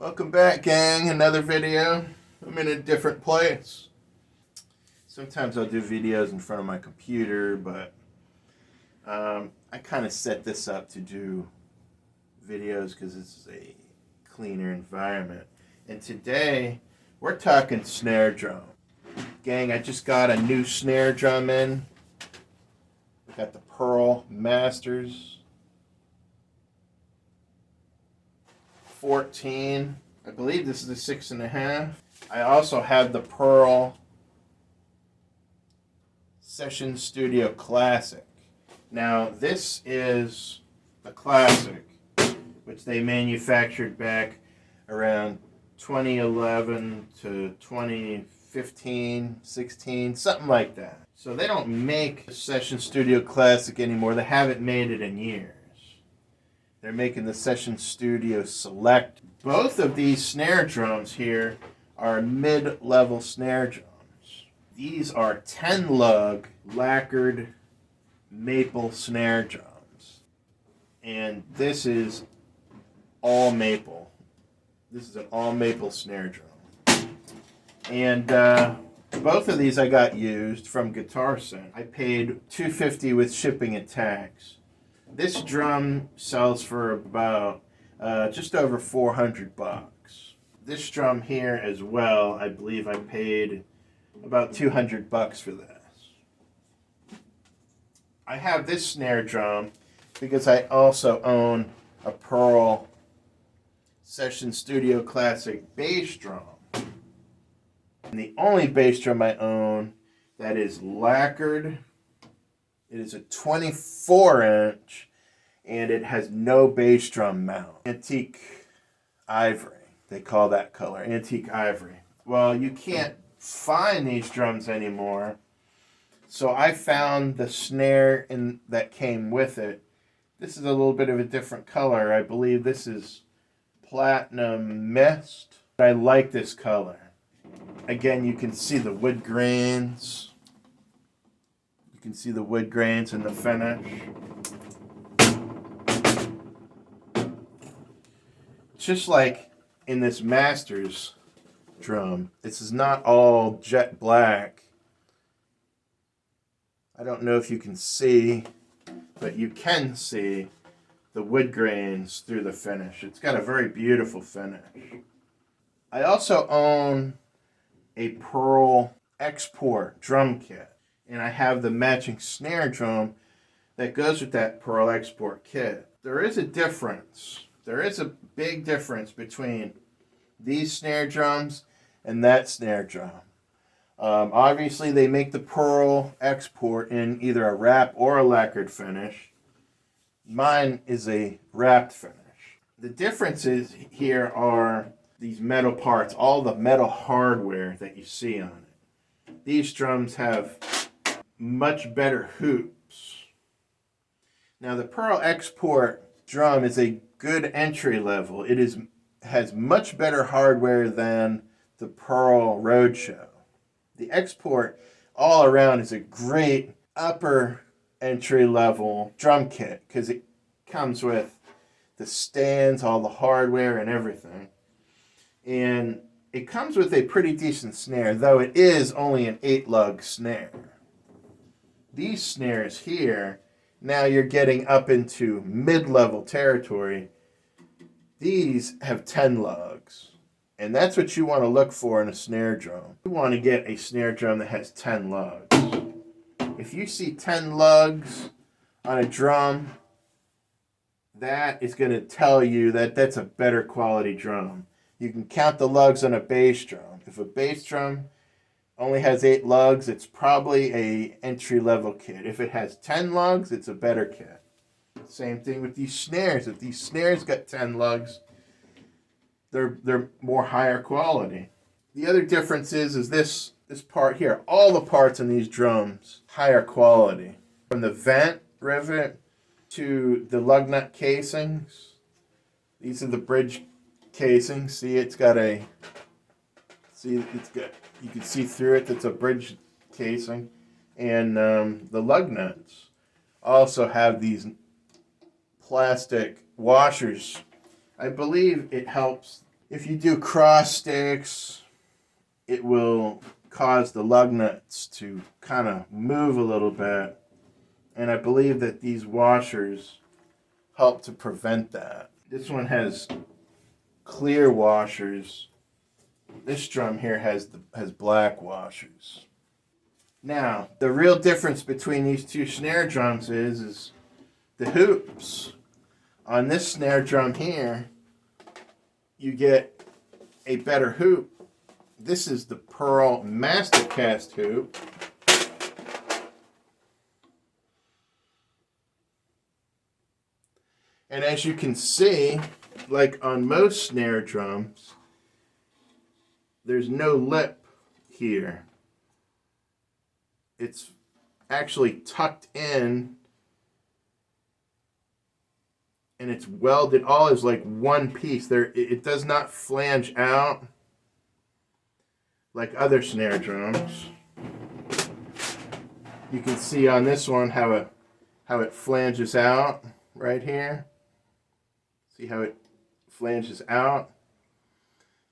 Welcome back, gang. Another video. I'm in a different place. Sometimes I'll do videos in front of my computer, but I kind of set this up to do videos because it's a cleaner environment. And today, we're talking snare drum. Gang, I just got a new snare drum in. I got the Pearl Masters 14. I believe this is a 6.5. I also have the Pearl Session Studio Classic. Now this is the Classic, which they manufactured back around 2011 to 2015, 16, something like that. So they don't make the Session Studio Classic anymore. They haven't made it in years. They're making the Session Studio Select. Both of these snare drums here are mid-level snare drums. These are 10-lug lacquered maple snare drums. And this is all maple. This is an all maple snare drum. And both of these I got used from Guitar Center. I paid $250 with shipping and tax. This drum sells for about just over $400. This drum here as well, I believe I paid about $200 for this. I have this snare drum because I also own a Pearl Session Studio Classic bass drum. And the only bass drum I own that is lacquered. It is a 24-inch, and it has no bass drum mount. Antique ivory, they call that color, antique ivory. Well, you can't find these drums anymore, so I found the snare that came with it. This is a little bit of a different color. I believe this is platinum mist. I like this color. Again, you can see the wood grains. You can see the wood grains in the finish. Just like in this Masters drum, this is not all jet black. I don't know if you can see, but you can see the wood grains through the finish. It's got a very beautiful finish. I also own a Pearl Export drum kit. And I have the matching snare drum that goes with that Pearl Export kit. There is a difference. There is a big difference between these snare drums and that snare drum. Obviously, they make the Pearl Export in either a wrap or a lacquered finish. Mine is a wrapped finish. The differences here are these metal parts, all the metal hardware that you see on it. These drums have much better hoops. Now the Pearl Export drum is a good entry level. It has much better hardware than the Pearl Roadshow. The Export all around is a great upper entry level drum kit because it comes with the stands, all the hardware and everything. And it comes with a pretty decent snare, though it is only an 8-lug snare. These snares here, now you're getting up into mid-level territory. These have 10 lugs. And that's what you want to look for in a snare drum. You want to get a snare drum that has 10 lugs. If you see 10 lugs on a drum, that is going to tell you that that's a better quality drum. You can count the lugs on a bass drum. If a bass drum only has 8 lugs, it's probably a entry-level kit. If it has 10 lugs, it's a better kit. Same thing with these snares. If these snares got 10 lugs, they're more higher quality. The other difference is this part here. All the parts in these drums, higher quality. From the vent rivet to the lug nut casings. These are the bridge casings. See, you can see through it, that's a bridge casing. And the lug nuts also have these plastic washers. I believe it helps If you do cross sticks, it will cause the lug nuts to kind of move a little bit. And I believe that these washers help to prevent that. This one has clear washers. This drum here has black washers. Now, the real difference between these two snare drums is the hoops. On this snare drum here, you get a better hoop. This is the Pearl Mastercast hoop. And as you can see, like on most snare drums, there's no lip here. It's actually tucked in and it's welded all as like one piece. It does not flange out like other snare drums. You can see on this one how it flanges out right here. See how it flanges out?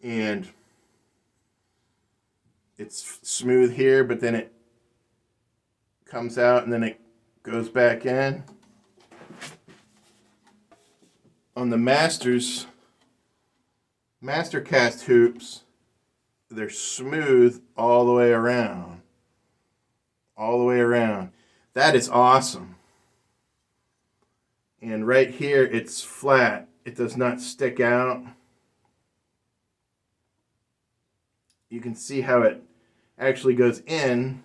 And it's smooth here, but then it comes out and then it goes back in. On the Mastercast hoops, they're smooth all the way around. All the way around. That is awesome. And right here, it's flat. It does not stick out. You can see how it actually goes in,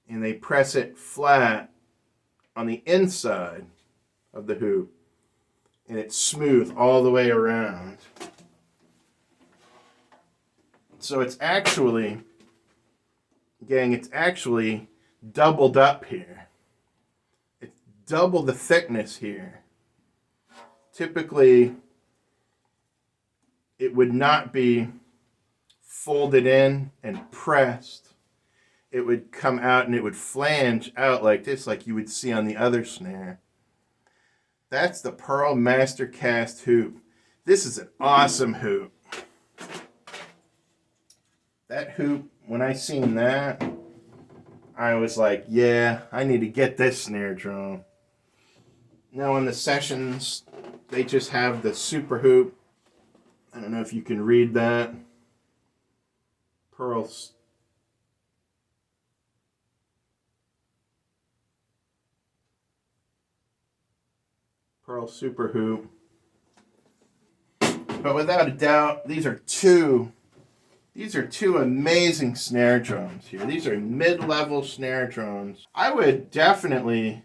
and they press it flat on the inside of the hoop, and it's smooth all the way around. So it's actually, gang, it's actually doubled up here. It's double the thickness here. Typically, it would not be folded in and pressed. It would come out and it would flange out like this, like you would see on the other snare. That's the Pearl Mastercast hoop. This is an awesome hoop. That hoop, when I seen that, I was like, yeah, I need to get this snare drum. Now in the Sessions, they just have the super hoop. I don't know if you can read that. Pearl super hoop. But without a doubt, these are two amazing snare drums here. These are mid-level snare drums. I would definitely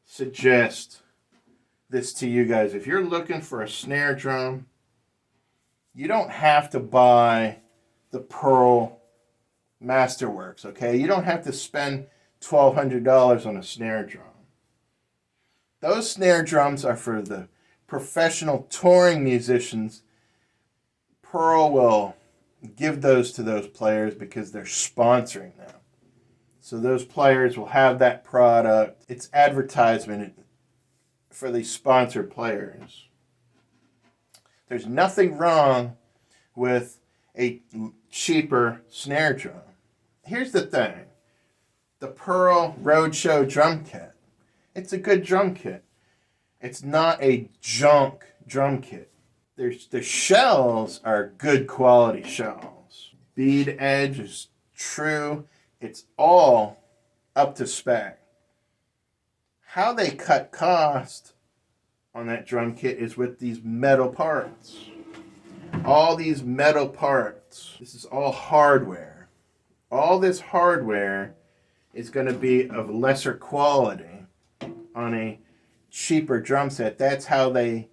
suggest this to you guys. If you're looking for a snare drum, you don't have to buy the Pearl Masterworks, okay? You don't have to spend $1,200 on a snare drum. Those snare drums are for the professional touring musicians. Pearl will give those to those players because they're sponsoring them. So those players will have that product. It's advertisement for these sponsored players. There's nothing wrong with a cheaper snare drum. Here's the thing. The Pearl Roadshow drum kit. It's a good drum kit. It's not a junk drum kit. The shells are good quality shells. Bead edge is true. It's all up to spec. How they cut cost on that drum kit is with these metal parts. All these metal parts. This is all hardware. All this hardware is going to be of lesser quality on a cheaper drum set. That's how they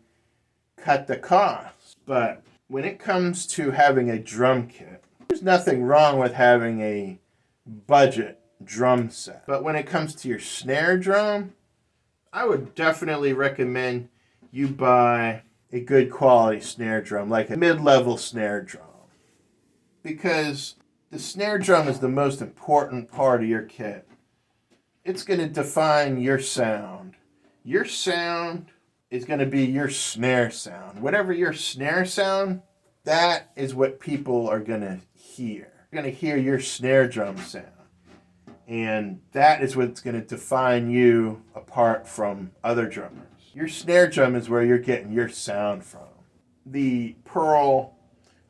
cut the cost. But when it comes to having a drum kit, there's nothing wrong with having a budget drum set. But when it comes to your snare drum, I would definitely recommend you buy a good quality snare drum, like a mid-level snare drum. Because the snare drum is the most important part of your kit. It's going to define your sound. Your sound is going to be your snare sound. Whatever your snare sound, that is what people are going to hear. You're going to hear your snare drum sound. And that is what's going to define you apart from other drummers. Your snare drum is where you're getting your sound from. The Pearl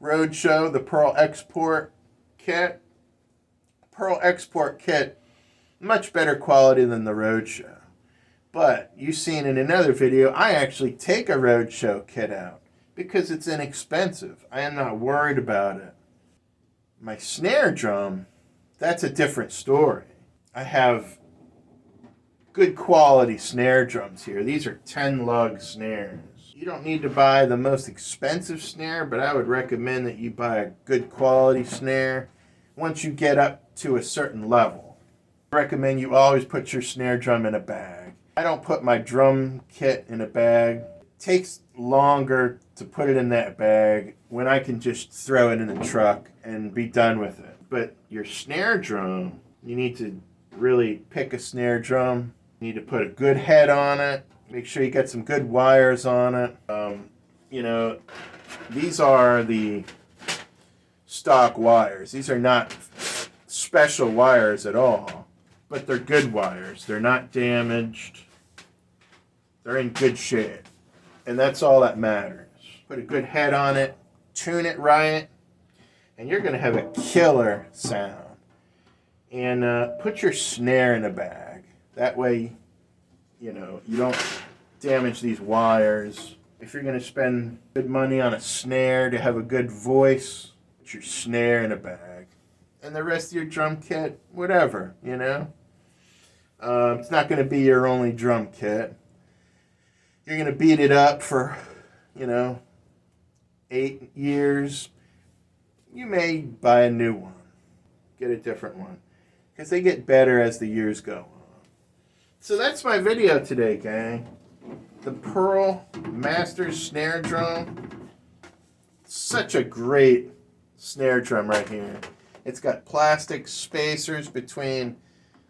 Roadshow, the Pearl Export kit. Pearl Export kit, much better quality than the Roadshow. But you've seen in another video, I actually take a Roadshow kit out because it's inexpensive. I am not worried about it. My snare drum, that's a different story. I have good quality snare drums here. These are 10 lug snares. You don't need to buy the most expensive snare, but I would recommend that you buy a good quality snare once you get up to a certain level. I recommend you always put your snare drum in a bag. I don't put my drum kit in a bag. It takes longer to put it in that bag when I can just throw it in the truck and be done with it. But your snare drum, you need to really pick a snare drum. You need to put a good head on it. Make sure you get some good wires on it. You know, these are the stock wires. These are not special wires at all, but they're good wires. They're not damaged. They're in good shape. And that's all that matters. Put a good head on it, tune it right, and you're going to have a killer sound. And put your snare in a bag. That way, you know, you don't damage these wires. If you're going to spend good money on a snare to have a good voice, put your snare in a bag. And the rest of your drum kit, whatever, you know. It's not going to be your only drum kit. You're going to beat it up for, you know, 8 years. You may buy a new one. Get a different one. Because they get better as the years go on. So that's my video today, gang. The Pearl Masters snare drum. Such a great snare drum right here. It's got plastic spacers between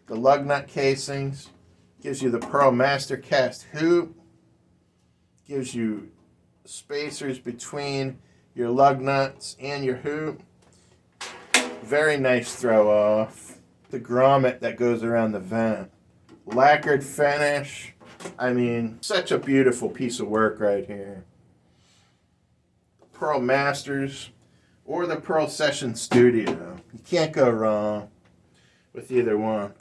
the lug nut casings. Gives you the Pearl Master Cast hoop. Gives you spacers between your lug nuts and your hoop. Very nice throw off. The grommet that goes around the vent. Lacquered finish. I mean, such a beautiful piece of work right here. Pearl Masters or the Pearl Session Studio. You can't go wrong with either one.